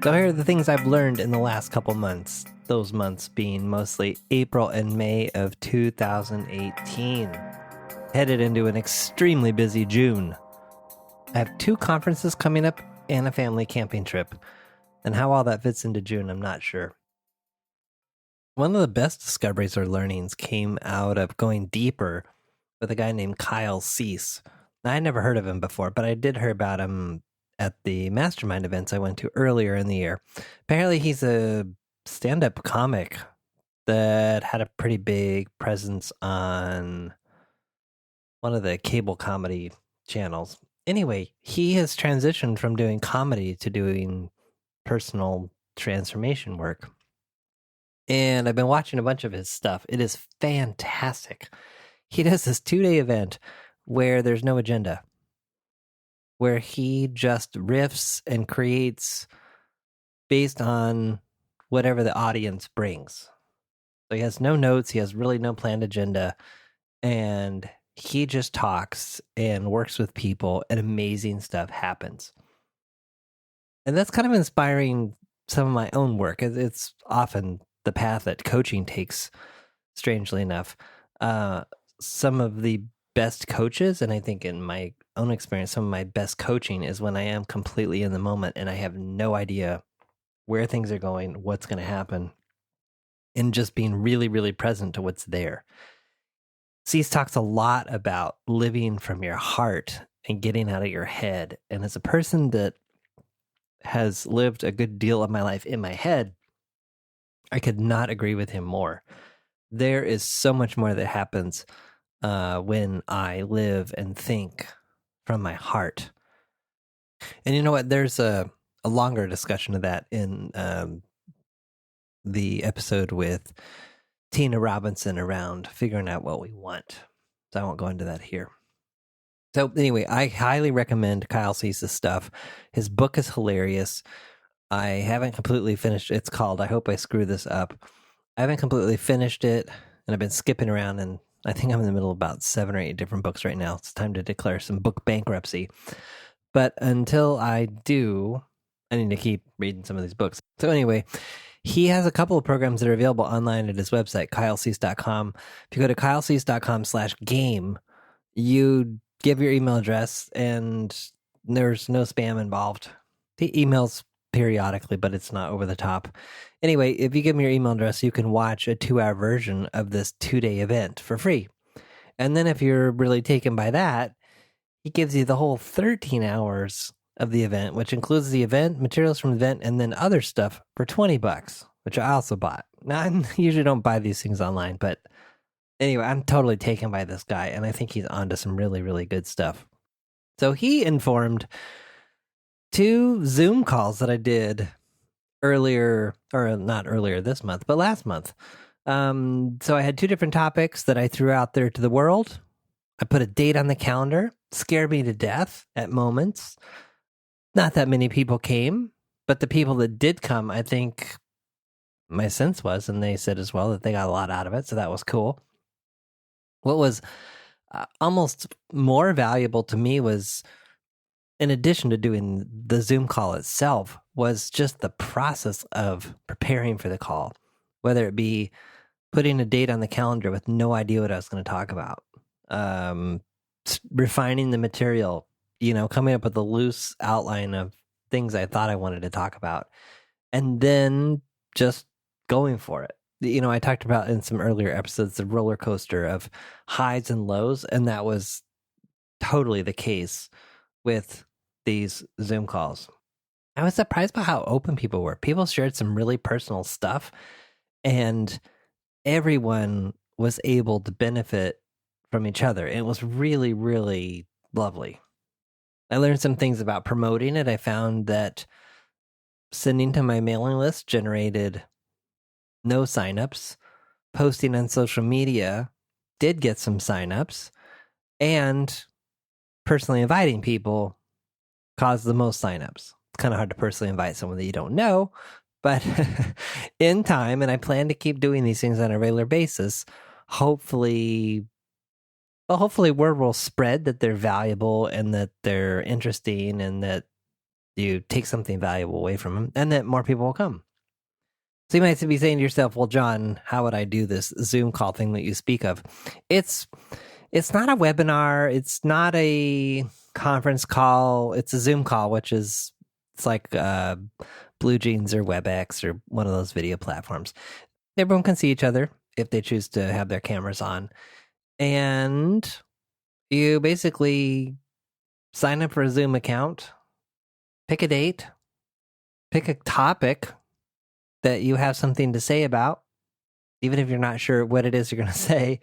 So here are the things I've learned in the last couple months. Those months being mostly April and May of 2018. Headed into an extremely busy June. I have 2 conferences coming up and a family camping trip. And how all that fits into June, I'm not sure. One of the best discoveries or learnings came out of going deeper with a guy named Kyle Cease. Now, I never heard of him before, but I did hear about him at the mastermind events I went to earlier in the year. Apparently, he's a stand-up comic that had a pretty big presence on one of the cable comedy channels. Anyway, he has transitioned from doing comedy to doing personal transformation work. And I've been watching a bunch of his stuff. It is fantastic. He does this 2-day event where there's no agenda, where he just riffs and creates based on whatever the audience brings. So he has no notes. He has really no planned agenda. And he just talks and works with people, and amazing stuff happens. And that's kind of inspiring some of my own work. It's often the path that coaching takes, strangely enough. Some of the best coaches, and I think in my own experience, some of my best coaching is when I am completely in the moment and I have no idea where things are going, what's going to happen, and just being really, really present to what's there. Cease talks a lot about living from your heart and getting out of your head. And as a person that has lived a good deal of my life in my head, I could not agree with him more. There is so much more that happens when I live and think from my heart. And you know what? There's a longer discussion of that in the episode with Tina Robinson around figuring out what we want. So I won't go into that here. So anyway, I highly recommend Kyle Cease's stuff. His book is hilarious. I haven't completely finished. It's called I Hope I Screw This Up. I haven't completely finished it, and I've been skipping around, and I think I'm in the middle of about 7 or 8 different books right now. It's time to declare some book bankruptcy. But until I do, I need to keep reading some of these books. So anyway, he has a couple of programs that are available online at his website, kylecease.com. If you go to kylecease.com/game, you give your email address, and there's no spam involved. He emails periodically, but it's not over the top. Anyway, if you give me your email address, you can watch a 2-hour version of this 2-day event for free. And then if you're really taken by that, he gives you the whole 13 hours of the event, which includes the event, materials from the event, and then other stuff for $20, which I also bought. Now, I usually don't buy these things online, but anyway, I'm totally taken by this guy, and I think he's onto some really, really good stuff. So he informed 2 Zoom calls that I did earlier, or not earlier this month, but last month. So I had 2 different topics that I threw out there to the world. I put a date on the calendar, scared me to death at moments. Not that many people came, but the people that did come, I think my sense was, and they said as well, that they got a lot out of it, so that was cool. What was almost more valuable to me was, in addition to doing the Zoom call itself, was just the process of preparing for the call, whether it be putting a date on the calendar with no idea what I was going to talk about, refining the material, coming up with a loose outline of things I thought I wanted to talk about, and then just going for it. I talked about in some earlier episodes the roller coaster of highs and lows, and that was totally the case with these Zoom calls. I was surprised by how open people were. People shared some really personal stuff, and everyone was able to benefit from each other. It was really, really lovely. I learned some things about promoting it. I found that sending to my mailing list generated no signups. Posting on social media did get some signups, and personally inviting people caused the most signups. It's kind of hard to personally invite someone that you don't know, but in time, and I plan to keep doing these things on a regular basis, hopefully word will spread that they're valuable and that they're interesting and that you take something valuable away from them, and that more people will come. So you might be saying to yourself, well, John, how would I do this Zoom call thing that you speak of? It's not a webinar. It's not a conference call. It's a Zoom call, which is, it's like Blue Jeans or WebEx or one of those video platforms. Everyone can see each other if they choose to have their cameras on. And you basically sign up for a Zoom account, pick a date, pick a topic that you have something to say about, even if you're not sure what it is you're going to say,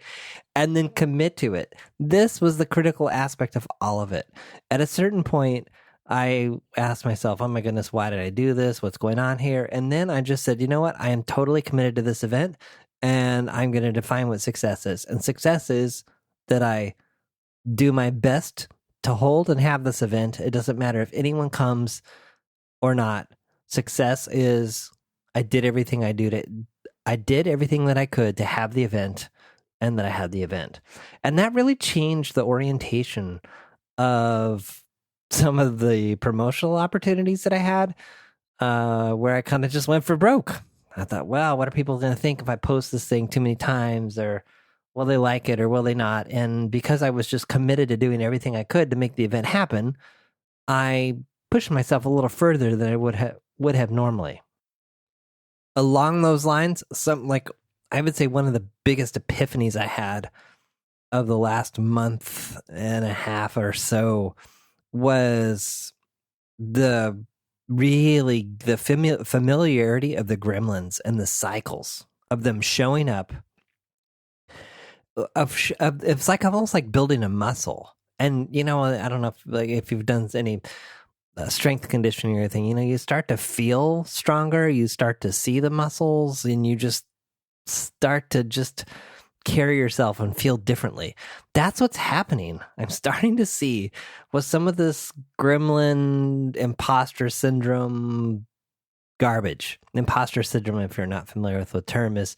and then commit to it. This was the critical aspect of all of it. At a certain point, I asked myself, oh my goodness, why did I do this? What's going on here? And then I just said, you know what? I am totally committed to this event, and I'm going to define what success is. And success is that I do my best to hold and have this event. It doesn't matter if anyone comes or not. Success is I did everything that I could to have the event, and that I had the event. And that really changed the orientation of some of the promotional opportunities that I had, where I kind of just went for broke. I thought, well, what are people going to think if I post this thing too many times, or will they like it or will they not? And because I was just committed to doing everything I could to make the event happen, I pushed myself a little further than I would have normally. Along those lines, I would say one of the biggest epiphanies I had of the last month and a half or so was the familiarity of the gremlins and the cycles of them showing up. It's like almost like building a muscle. And, I don't know if you've done any strength conditioning or anything, you start to feel stronger, you start to see the muscles, and you just start to just carry yourself and feel differently. That's what's happening. I'm starting to see what some of this gremlin imposter syndrome garbage. Imposter syndrome, if you're not familiar with the term, it's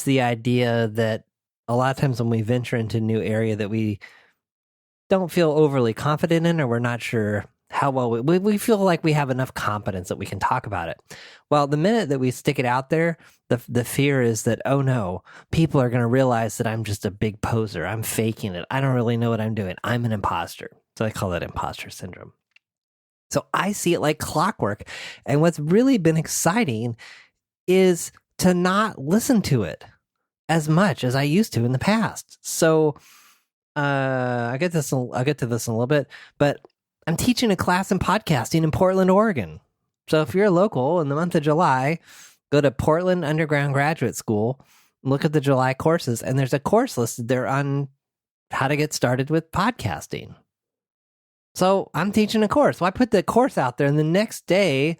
the idea that a lot of times when we venture into a new area that we don't feel overly confident in, or we're not sure how well we feel like we have enough competence that we can talk about it. Well, the minute that we stick it out there, the fear is that, oh no, people are going to realize that I'm just a big poser. I'm faking it. I don't really know what I'm doing. I'm an imposter. So I call that imposter syndrome. So I see it like clockwork. And what's really been exciting is to not listen to it as much as I used to in the past. So I'll get to this in a little bit, but I'm teaching a class in podcasting in Portland, Oregon. So if you're local in the month of July, go to Portland Underground Graduate School, look at the July courses, and there's a course listed there on how to get started with podcasting. So I'm teaching a course. Well, I put the course out there, and the next day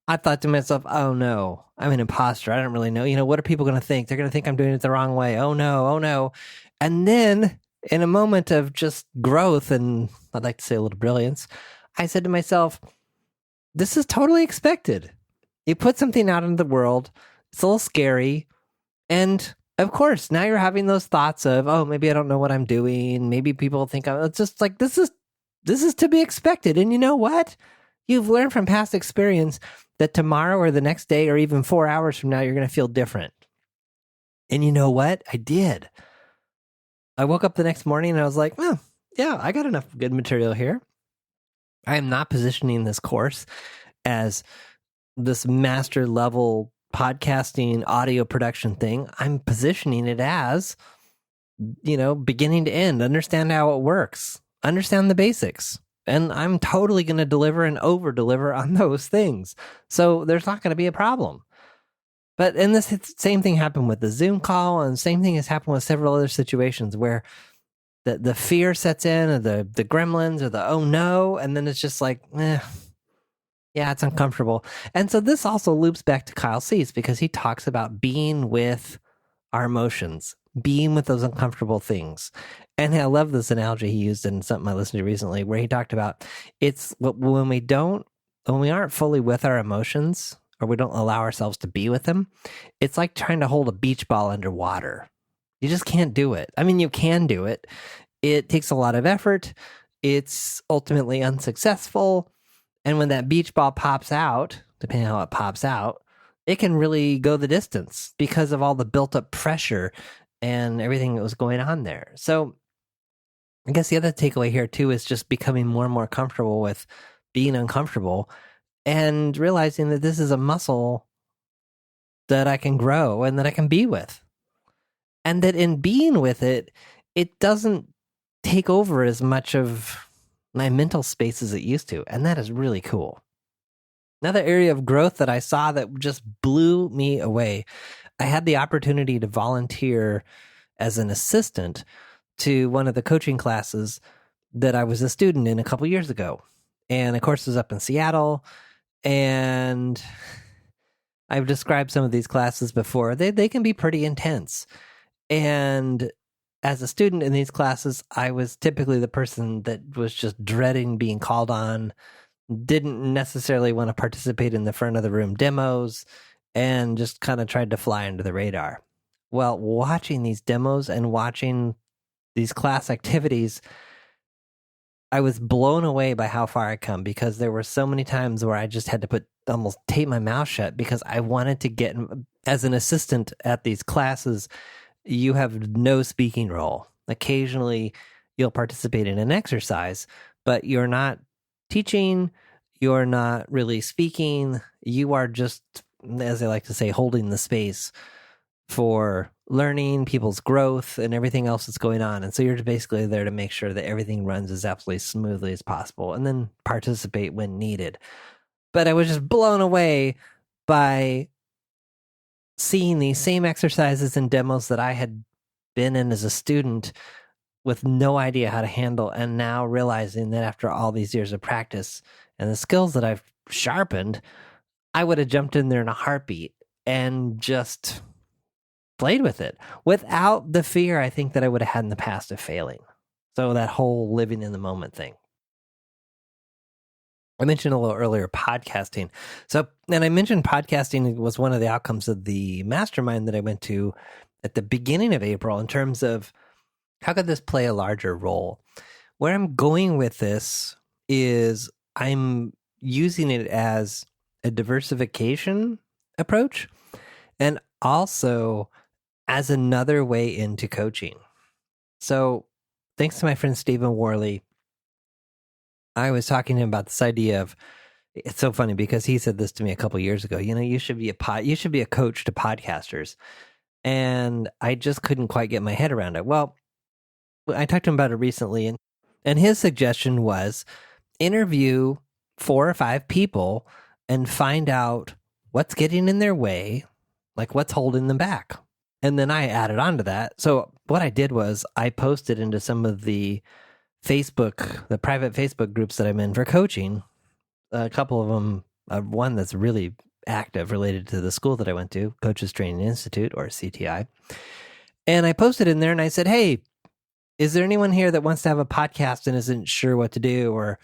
I thought to myself, oh no, I'm an imposter. I don't really know. What are people going to think? They're going to think I'm doing it the wrong way. Oh no. And then in a moment of just growth, and I'd like to say a little brilliance, I said to myself, this is totally expected. You put something out into the world, it's a little scary, and of course, now you're having those thoughts of, oh, maybe I don't know what I'm doing. Maybe people think it's just like, this is to be expected. And you know what? You've learned from past experience that tomorrow or the next day or even 4 hours from now, you're going to feel different. And you know what? I did. I woke up the next morning and I was like, well, yeah, I got enough good material here. I am not positioning this course as this master level podcasting audio production thing. I'm positioning it as, beginning to end, understand how it works, understand the basics. And I'm totally going to deliver and over deliver on those things. So there's not going to be a problem. But and this same thing happened with the Zoom call, and same thing has happened with several other situations where the fear sets in, or the gremlins, or the oh no, and then it's just like, yeah, it's uncomfortable. And so this also loops back to Kyle Cease, because he talks about being with our emotions, being with those uncomfortable things. And I love this analogy he used in something I listened to recently, where he talked about it's when we aren't fully with our emotions, or we don't allow ourselves to be with them, it's like trying to hold a beach ball underwater. You just can't do it. I mean, you can do it. It takes a lot of effort. It's ultimately unsuccessful. And when that beach ball pops out, depending on how it pops out, it can really go the distance because of all the built up pressure and everything that was going on there. So I guess the other takeaway here too is just becoming more and more comfortable with being uncomfortable and realizing that this is a muscle that I can grow and that I can be with. And that in being with it, it doesn't take over as much of my mental space as it used to. And that is really cool. Another area of growth that I saw that just blew me away. I had the opportunity to volunteer as an assistant to one of the coaching classes that I was a student in a couple years ago. And of course, it was up in Seattle. And I've described some of these classes before. They can be pretty intense. And as a student in these classes, I was typically the person that was just dreading being called on, didn't necessarily want to participate in the front of the room demos, and just kind of tried to fly under the radar. Well, watching these demos and watching these class activities, I was blown away by how far I come, because there were so many times where I just had to almost tape my mouth shut because I wanted to get, as an assistant at these classes, you have no speaking role. Occasionally you'll participate in an exercise, but you're not teaching, you're not really speaking, you are just, as I like to say, holding the space for learning, people's growth, and everything else that's going on. And so you're basically there to make sure that everything runs as absolutely smoothly as possible and then participate when needed. But I was just blown away by seeing these same exercises and demos that I had been in as a student with no idea how to handle, and now realizing that after all these years of practice and the skills that I've sharpened, I would have jumped in there in a heartbeat and just played with it without the fear I think that I would have had in the past of failing. So that whole living in the moment thing. I mentioned a little earlier podcasting. And I mentioned podcasting was one of the outcomes of the mastermind that I went to at the beginning of April in terms of how could this play a larger role. Where I'm going with this is I'm using it as a diversification approach and also as another way into coaching. So thanks to my friend Stephen Worley, I was talking to him about this idea of, it's so funny because he said this to me a couple years ago, you should be a coach to podcasters. And I just couldn't quite get my head around it. Well, I talked to him about it recently, and his suggestion was interview 4 or 5 people and find out what's getting in their way, like what's holding them back. And then I added on to that. So what I did was I posted into some of the private Facebook groups that I'm in for coaching. A couple of them, one that's really active related to the school that I went to, Coaches Training Institute, or CTI. And I posted in there and I said, hey, is there anyone here that wants to have a podcast and isn't sure what to do? Or,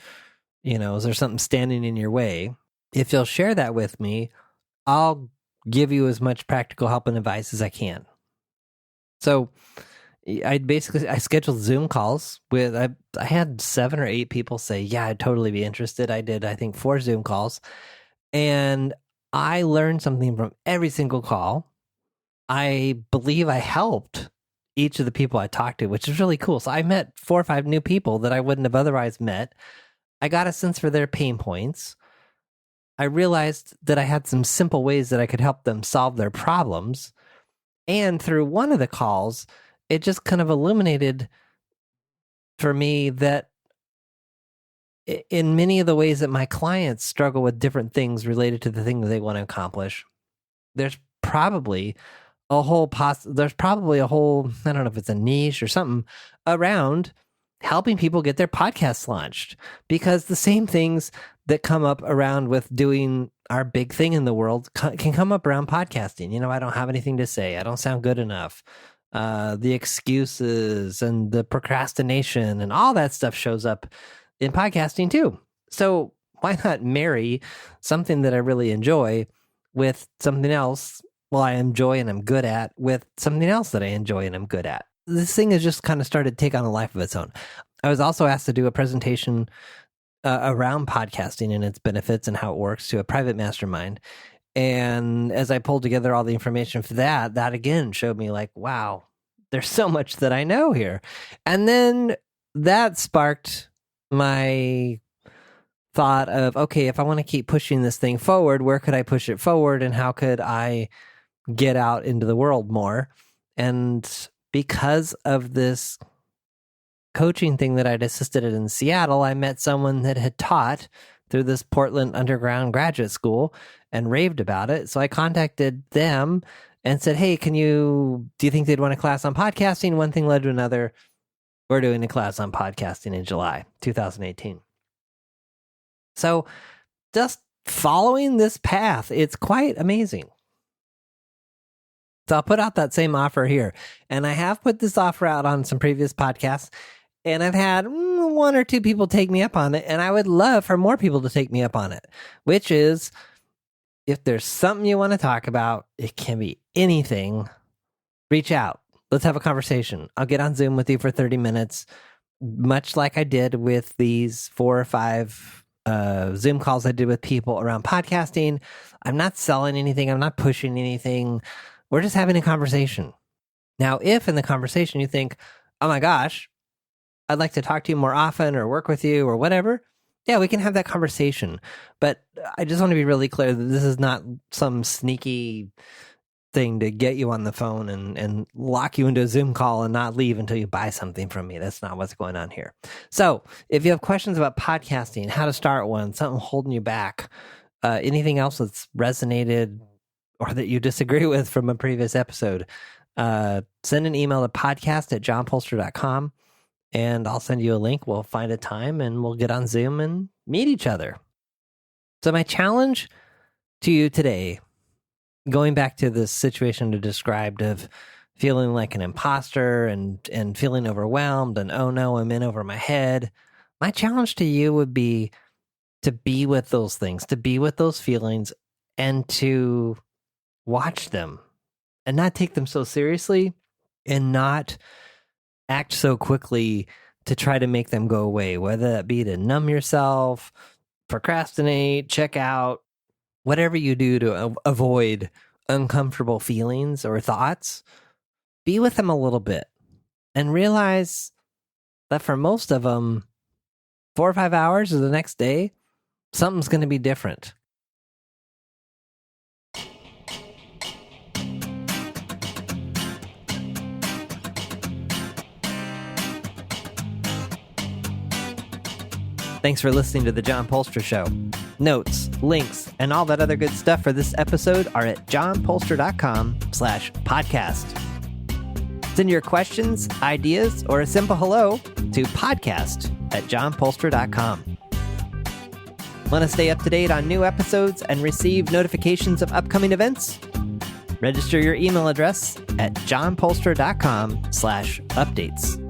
is there something standing in your way? If you'll share that with me, I'll give you as much practical help and advice as I can. So I scheduled Zoom calls with, I had 7 or 8 people say, yeah, I'd totally be interested. I did, I think, 4 Zoom calls, and I learned something from every single call. I believe I helped each of the people I talked to, which is really cool. So I met 4 or 5 new people that I wouldn't have otherwise met. I got a sense for their pain points. I realized that I had some simple ways that I could help them solve their problems. And through one of the calls, it just kind of illuminated for me that in many of the ways that my clients struggle with different things related to the thing that they want to accomplish, there's probably a whole, I don't know if it's a niche or something around helping people get their podcasts launched, because the same things that come up around with doing our big thing in the world can come up around podcasting. I don't have anything to say. I don't sound good enough. The excuses and the procrastination and all that stuff shows up in podcasting too. So why not marry something that I really enjoy with something else, I enjoy and I'm good at, with something else that I enjoy and I'm good at? This thing has just kind of started to take on a life of its own. I was also asked to do a presentation around podcasting and its benefits and how it works to a private mastermind. And as I pulled together all the information for that again showed me like, wow, there's so much that I know here. And then that sparked my thought of, okay, if I want to keep pushing this thing forward, where could I push it forward and how could I get out into the world more? And because of this coaching thing that I'd assisted at in Seattle, I met someone that had taught through this Portland Underground Graduate School and raved about it. So I contacted them and said, hey, do you think they'd want a class on podcasting? One thing led to another. We're doing a class on podcasting in July 2018. So just following this path, it's quite amazing. So I'll put out that same offer here. And I have put this offer out on some previous podcasts, and I've had one or two people take me up on it. And I would love for more people to take me up on it, which is if there's something you want to talk about, it can be anything, reach out. Let's have a conversation. I'll get on Zoom with you for 30 minutes, much like I did with these 4 or 5 Zoom calls I did with people around podcasting. I'm not selling anything. I'm not pushing anything. We're just having a conversation. Now, if in the conversation you think, oh my gosh, I'd like to talk to you more often or work with you or whatever, yeah, we can have that conversation. But I just want to be really clear that this is not some sneaky thing to get you on the phone and lock you into a Zoom call and not leave until you buy something from me. That's not what's going on here. So if you have questions about podcasting, how to start one, something holding you back, anything else that's resonated or that you disagree with from a previous episode, send an email to podcast@johnpolster.com and I'll send you a link. We'll find a time and we'll get on Zoom and meet each other. So my challenge to you today, going back to this situation I described of feeling like an imposter and feeling overwhelmed and, oh no, I'm in over my head. My challenge to you would be to be with those things, to be with those feelings and to watch them and not take them so seriously and not act so quickly to try to make them go away, whether that be to numb yourself, procrastinate, check out, whatever you do to avoid uncomfortable feelings or thoughts. Be with them a little bit and realize that for most of them, 4 or 5 hours of the next day, something's going to be different. Thanks for listening to The John Polster Show. Notes, links, and all that other good stuff for this episode are at johnpolster.com/podcast. Send your questions, ideas, or a simple hello to podcast@johnpolster.com. Want to stay up to date on new episodes and receive notifications of upcoming events? Register your email address at johnpolster.com/updates.